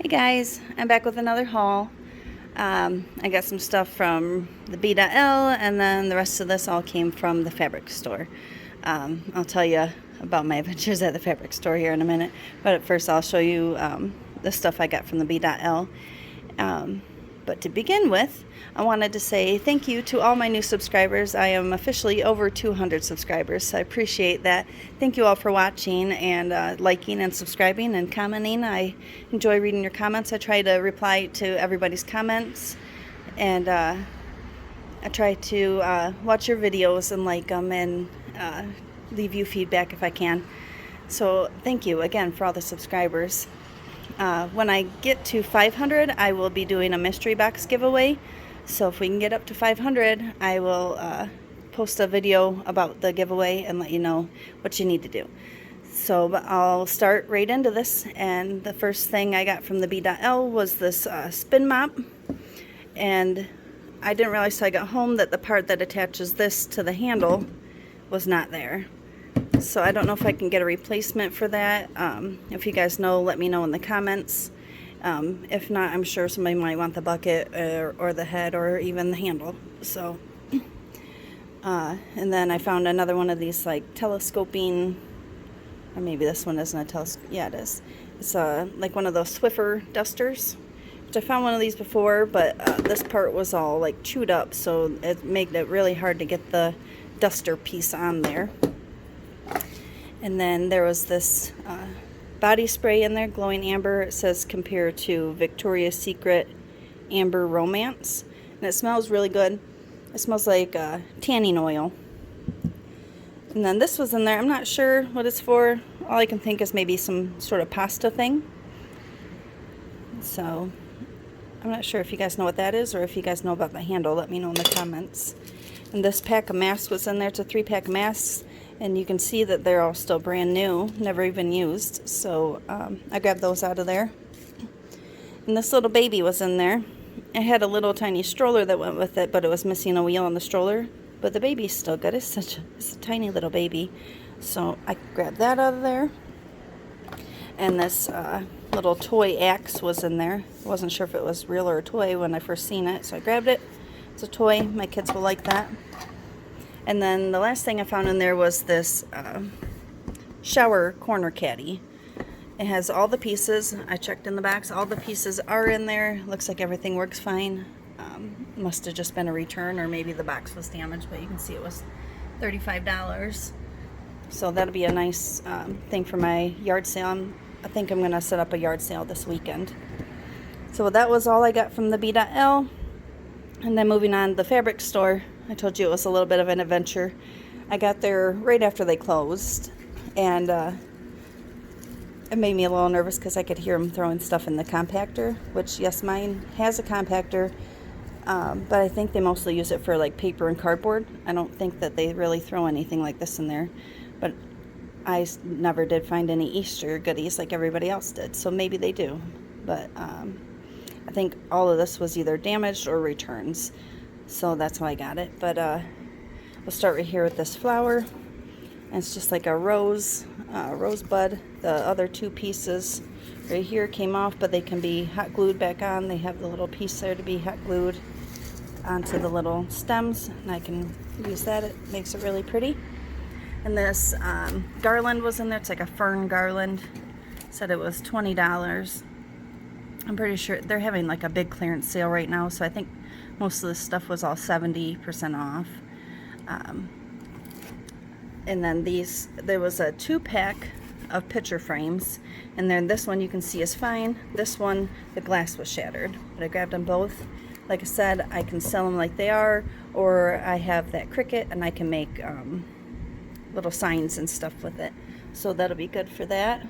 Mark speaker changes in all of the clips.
Speaker 1: Hey guys, I'm back with another haul. I got some stuff from the B.L, and then the rest of this all came from the fabric store. I'll tell you about my adventures at the fabric store here in a minute, but first I'll show you the stuff I got from the B.L. But to begin with, I wanted to say thank you to all my new subscribers. I am officially over 200 subscribers, so I appreciate that. Thank you all for watching and liking and subscribing and commenting. I enjoy reading your comments. I try to reply to everybody's comments, and I try to watch your videos and like them and leave you feedback if I can. So thank you again for all the subscribers. When I get to 500, I will be doing a mystery box giveaway. So if we can get up to 500, I will post a video about the giveaway and let you know what you need to do. So I'll start right into this. And the first thing I got from the B.L was this spin mop. And I didn't realize till I got home that the part that attaches this to the handle was not there. So I don't know if I can get a replacement for that. If you guys know, let me know in the comments. If not, I'm sure somebody might want the bucket or the head or even the handle. So, and then I found another one of these like telescoping, or maybe this one isn't a telescope. Yeah, it is. It's like one of those Swiffer dusters, which I found one of these before, but this part was all like chewed up, so it made it really hard to get the duster piece on there. And then there was this body spray in there, glowing amber. It says compared to Victoria's Secret Amber Romance. And it smells really good. It smells like tanning oil. And then this was in there. I'm not sure what it's for. All I can think is maybe some sort of pasta thing. So I'm not sure if you guys know what that is, or if you guys know about the handle. Let me know in the comments. And this pack of masks was in there. It's a 3-pack of masks. And you can see that they're all still brand new, never even used. So I grabbed those out of there. And this little baby was in there. It had a little tiny stroller that went with it, but it was missing a wheel on the stroller. But the baby's still good. It's a tiny little baby. So I grabbed that out of there. And this little toy axe was in there. I wasn't sure if it was real or a toy when I first seen it, so I grabbed it. It's a toy. My kids will like that. And then the last thing I found in there was this shower corner caddy. It has all the pieces. I checked in the box. All the pieces are in there. Looks like everything works fine. Must have just been a return, or maybe the box was damaged, but you can see it was $35. So that'll be a nice thing for my yard sale. I think I'm going to set up a yard sale this weekend. So that was all I got from the B.L. And then moving on to the fabric store. I told you it was a little bit of an adventure. I got there right after they closed, and it made me a little nervous because I could hear them throwing stuff in the compactor, which, yes, mine has a compactor, but I think they mostly use it for like paper and cardboard. I don't think that they really throw anything like this in there, but I never did find any Easter goodies like everybody else did, so maybe they do. But I think all of this was either damaged or returns. So that's how I got it. But we'll start right here with this flower. And it's just like a rosebud. The other two pieces right here came off, but they can be hot glued back on. They have the little piece there to be hot glued onto the little stems. And I can use that. It makes it really pretty. And this garland was in there. It's like a fern garland. Said it was $20. I'm pretty sure they're having like a big clearance sale right now. So I think most of this stuff was all 70% off. And then there was a 2-pack of picture frames. And then this one you can see is fine. This one, the glass was shattered. But I grabbed them both. Like I said, I can sell them like they are. Or I have that Cricut and I can make little signs and stuff with it. So that'll be good for that.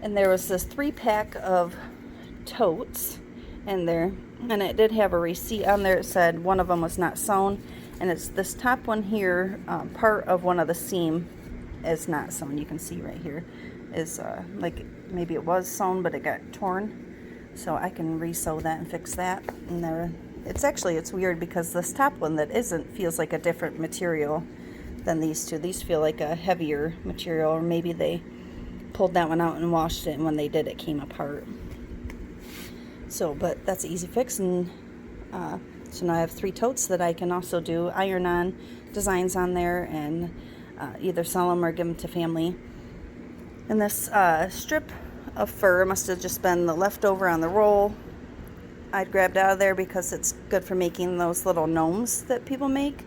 Speaker 1: And there was this 3-pack of totes in there, and it did have a receipt on there. It said one of them was not sewn, and it's this top one here, part of one of the seam is not sewn. You can see right here is like maybe it was sewn but it got torn, so I can re-sew that and fix that. And there, it's weird because this top one that isn't feels like a different material than these two. These feel like a heavier material, or maybe they pulled that one out and washed it, and when they did, it came apart. So, but that's an easy fix, and so now I have 3 totes that I can also do iron-on designs on there, and either sell them or give them to family. And this strip of fur must have just been the leftover on the roll. I'd grabbed out of there because it's good for making those little gnomes that people make.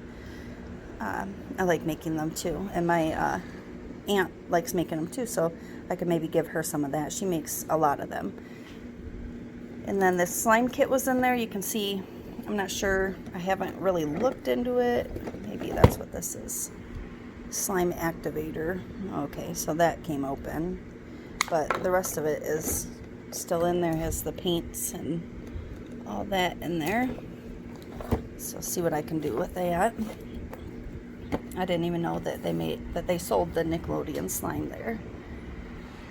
Speaker 1: I like making them too, and my aunt likes making them too, so I could maybe give her some of that. She makes a lot of them. And then this slime kit was in there. You can see, I'm not sure, I haven't really looked into it. Maybe that's what this is. Slime activator. Okay, so that came open, but the rest of it is still in there. It has the paints and all that in there. So see what I can do with that. I didn't even know that they sold the Nickelodeon slime there.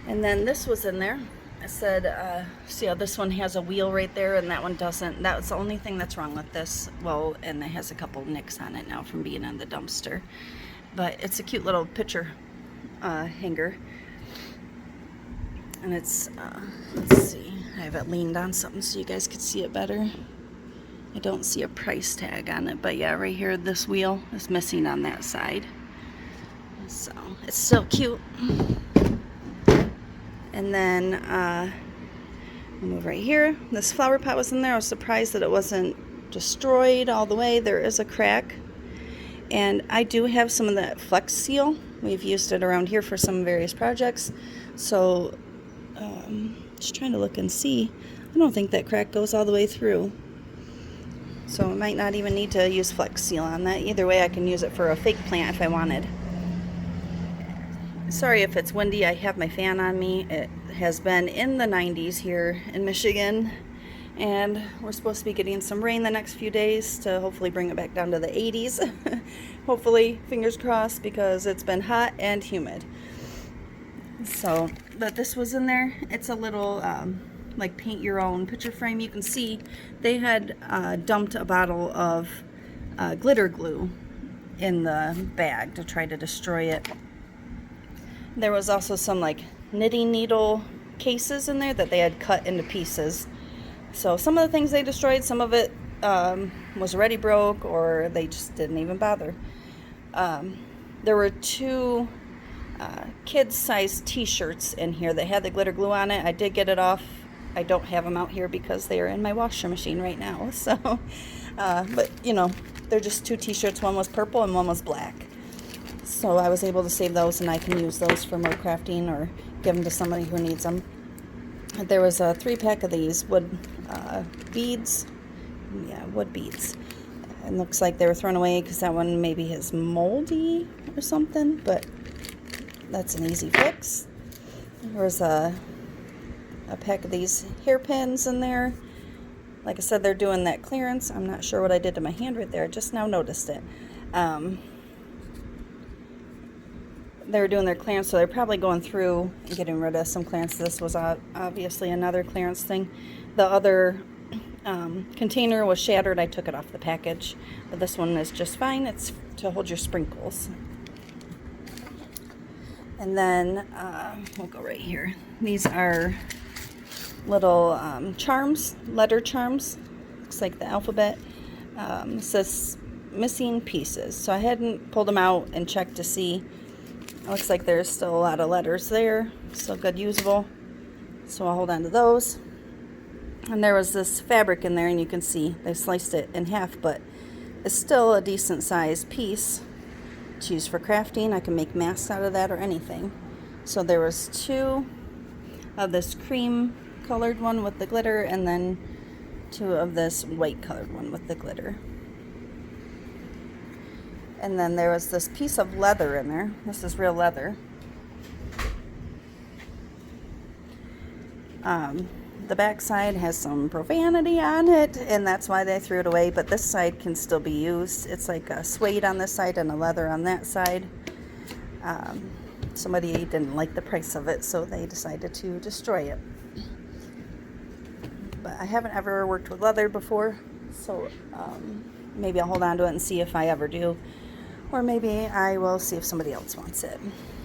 Speaker 1: And then this was in there. I said, see how this one has a wheel right there and that one doesn't. That's the only thing that's wrong with this. Well, and it has a couple nicks on it now from being in the dumpster. But it's a cute little picture hanger. And it's, let's see, I have it leaned on something so you guys could see it better. I don't see a price tag on it, but yeah, right here, this wheel is missing on that side. So, it's still cute. And then, I'll move right here. This flower pot was in there. I was surprised that it wasn't destroyed all the way. There is a crack. And I do have some of that Flex Seal. We've used it around here for some various projects. So, just trying to look and see. I don't think that crack goes all the way through. So I might not even need to use Flex Seal on that. Either way, I can use it for a fake plant if I wanted. Sorry if it's windy. I have my fan on me. It has been in the 90s here in Michigan, and we're supposed to be getting some rain the next few days to hopefully bring it back down to the 80s. Hopefully, fingers crossed, because it's been hot and humid. So, but this was in there. It's a little like paint your own picture frame. You can see they had dumped a bottle of glitter glue in the bag to try to destroy it. There was also some like knitting needle cases in there that they had cut into pieces. So some of the things they destroyed, some of it was already broke, or they just didn't even bother. There were 2 kids-sized t-shirts in here that had the glitter glue on it. I did get it off. I don't have them out here because they are in my washer machine right now. So, but you know, they're just 2 t-shirts. One was purple and one was black. So I was able to save those, and I can use those for more crafting or give them to somebody who needs them. There was a 3-pack of these wood beads. Yeah, wood beads. It looks like they were thrown away because that one maybe is moldy or something, but that's an easy fix. There was a pack of these hairpins in there. Like I said, they're doing that clearance. I'm not sure what I did to my hand right there. I just now noticed it. They were doing their clearance, so they're probably going through and getting rid of some clearance. This was obviously another clearance thing. The other container was shattered. I took it off the package, but this one is just fine. It's to hold your sprinkles. And then we'll go right here. These are little charms, letter charms. Looks like the alphabet. It says missing pieces. So I hadn't pulled them out and checked to see. It looks like there's still a lot of letters there. Still good, usable. So I'll hold on to those. And there was this fabric in there, and you can see they sliced it in half, but it's still a decent sized piece to use for crafting. I can make masks out of that or anything. So there was 2 of this cream colored one with the glitter, and then 2 of this white colored one with the glitter. And then there was this piece of leather in there. This is real leather. The back side has some profanity on it, and that's why they threw it away, but this side can still be used. It's like a suede on this side and a leather on that side. Somebody didn't like the price of it, so they decided to destroy it. But I haven't ever worked with leather before, so maybe I'll hold on to it and see if I ever do. Or maybe I will see if somebody else wants it.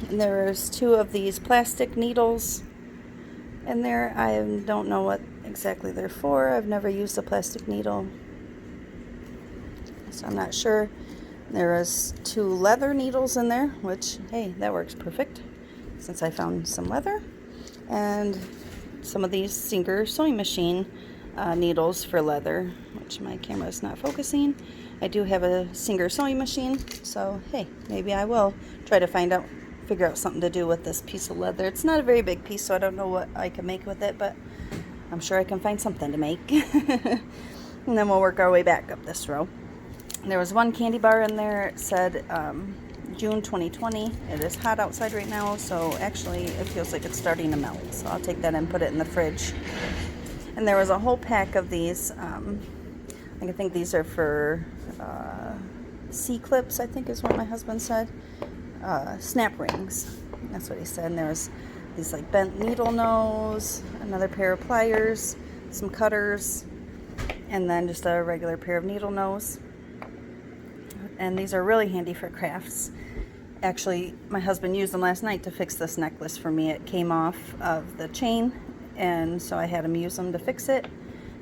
Speaker 1: And there's 2 of these plastic needles in there. I don't know what exactly they're for. I've never used a plastic needle, so I'm not sure. There is 2 leather needles in there, which, hey, that works perfect since I found some leather. And some of these Singer sewing machine needles for leather, which my camera is not focusing. I do have a Singer sewing machine, so hey, maybe I will try to figure out something to do with this piece of leather. It's not a very big piece, so I don't know what I can make with it, but I'm sure I can find something to make. And then we'll work our way back up this row. There was 1 candy bar in there. It said June 2020. It is hot outside right now, so actually it feels like it's starting to melt. So I'll take that and put it in the fridge. And there was a whole pack of these. I think these are for C-clips, I think is what my husband said. Snap rings. That's what he said. And there was these like bent needle nose, another pair of pliers, some cutters, and then just a regular pair of needle nose. And these are really handy for crafts. Actually, my husband used them last night to fix this necklace for me. It came off of the chain, and so I had him use them to fix it.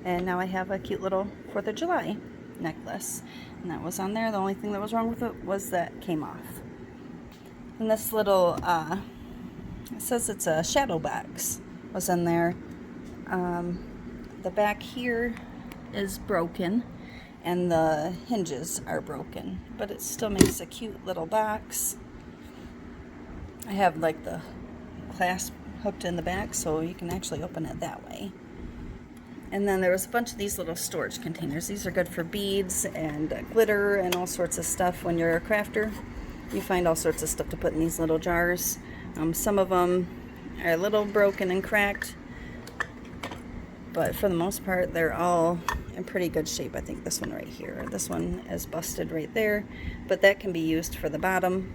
Speaker 1: And now I have a cute little 4th of July necklace. And that was on there. The only thing that was wrong with it was that it came off. And this little, it says it's a shadow box, was in there. The back here is broken, and the hinges are broken, but it still makes a cute little box. I have like the clasp hooked in the back, so you can actually open it that way. And then there was a bunch of these little storage containers. These are good for beads and glitter and all sorts of stuff. When you're a crafter, you find all sorts of stuff to put in these little jars. Some of them are a little broken and cracked, but for the most part they're all in pretty good shape. I think this one right here, this one is busted right there, but that can be used for the bottom,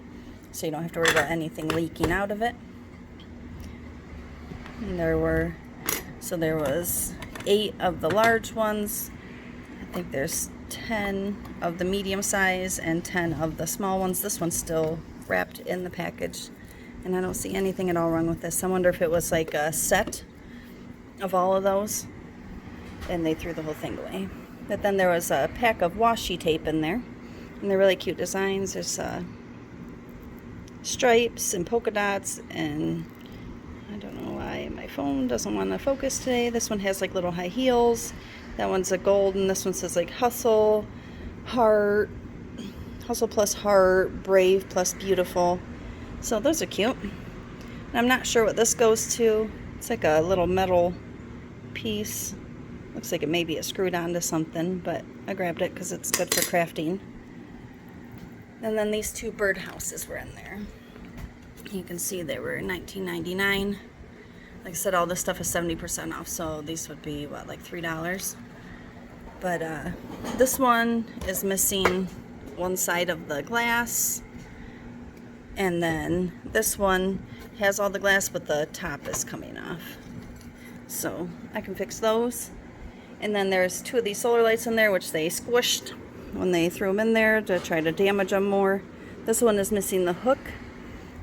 Speaker 1: so you don't have to worry about anything leaking out of it. And there was 8 of the large ones. I think there's 10 of the medium size and 10 of the small ones. This one's still wrapped in the package, and I don't see anything at all wrong with this. I wonder if it was like a set of all of those and they threw the whole thing away. But then there was a pack of washi tape in there, and they're really cute designs. There's stripes and polka dots, and I don't know why my phone doesn't want to focus today. This one has like little high heels. That one's a gold, and this one says like hustle, heart, hustle plus heart, brave plus beautiful. So those are cute. And I'm not sure what this goes to. It's like a little metal piece. Looks like it maybe is screwed onto something, but I grabbed it because it's good for crafting. And then these 2 birdhouses were in there. You can see they were $19.99. Like I said, all this stuff is 70% off, so these would be, what, like $3? But this one is missing one side of the glass, and then this one has all the glass, but the top is coming off. So I can fix those. And then there's 2 of these solar lights in there, which they squished when they threw them in there to try to damage them more. This one is missing the hook,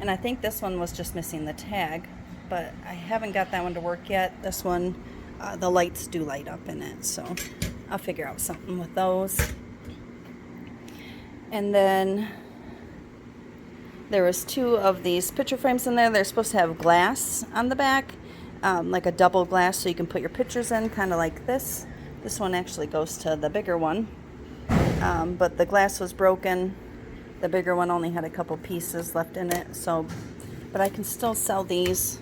Speaker 1: and I think this one was just missing the tag, but I haven't got that one to work yet. This one, the lights do light up in it, so I'll figure out something with those. And then there was 2 of these picture frames in there. They're supposed to have glass on the back, like a double glass, so you can put your pictures in, kind of like this. This one actually goes to the bigger one, but the glass was broken. The bigger one only had a couple pieces left in it, so, but I can still sell these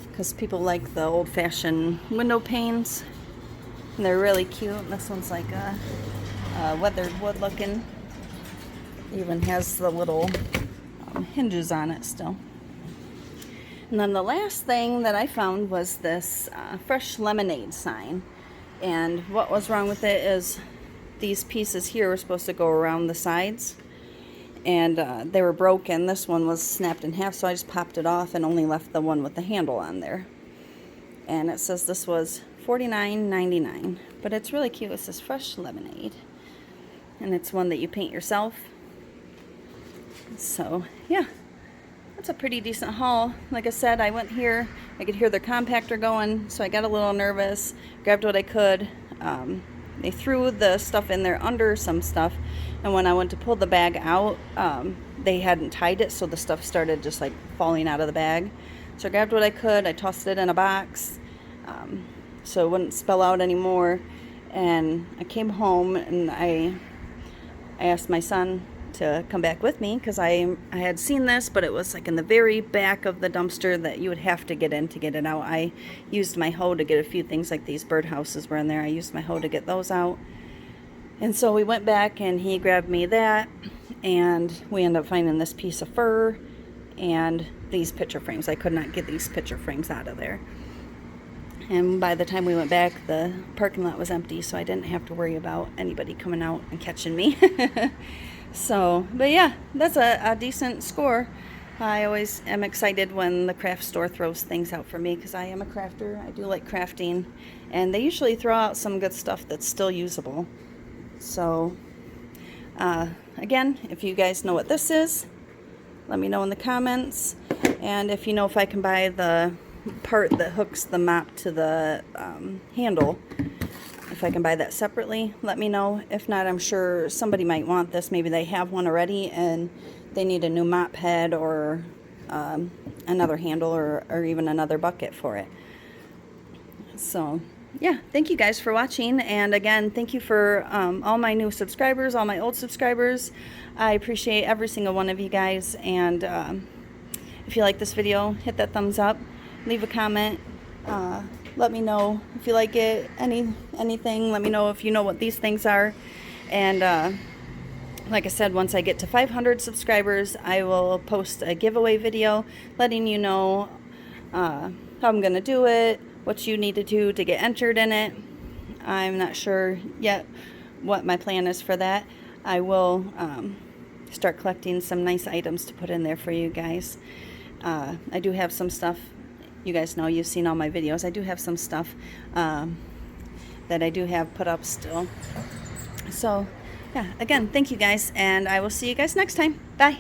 Speaker 1: because people like the old-fashioned window panes, and they're really cute. This one's like a weathered wood looking. Even has the little hinges on it still. And then the last thing that I found was this fresh lemonade sign. And what was wrong with it is these pieces here were supposed to go around the sides, and they were broken. This one was snapped in half, so I just popped it off and only left the one with the handle on there. And it says this was $49.99, but it's really cute. It says fresh lemonade, and it's one that you paint yourself. So yeah, that's a pretty decent haul. Like I said, I went here, I could hear their compactor going, so I got a little nervous, grabbed what I could. They threw the stuff in there under some stuff, and when I went to pull the bag out, they hadn't tied it, so the stuff started just like falling out of the bag. So I grabbed what I could, I tossed it in a box so it wouldn't spill out anymore, and I came home and I asked my son to come back with me because I had seen this, but it was like in the very back of the dumpster that you would have to get in to get it out. I used my hoe to get a few things, like these birdhouses were in there. I used my hoe to get those out. And so we went back and he grabbed me that, and we ended up finding this piece of fur and these picture frames. I could not get these picture frames out of there. And by the time we went back, the parking lot was empty, so I didn't have to worry about anybody coming out and catching me. So, but yeah, that's a decent score. I always am excited when the craft store throws things out for me because I am a crafter. I do like crafting, and they usually throw out some good stuff that's still usable. So, again, if you guys know what this is, let me know in the comments. And if you know if I can buy the part that hooks the mop to the handle, if I can buy that separately, let me know. If not, I'm sure somebody might want this. Maybe they have one already and they need a new mop head or another handle or even another bucket for it. So yeah, thank you guys for watching. And again, thank you for all my new subscribers, all my old subscribers. I appreciate every single one of you guys. And if you like this video, hit that thumbs up, leave a comment. Let me know if you like it, anything. Let me know if you know what these things are. And like I said, once I get to 500 subscribers, I will post a giveaway video letting you know how I'm going to do it, what you need to do to get entered in it. I'm not sure yet what my plan is for that. I will start collecting some nice items to put in there for you guys. I do have some stuff. You guys know, you've seen all my videos. I do have some stuff that I do have put up still. So, yeah, again, thank you guys, and I will see you guys next time. Bye.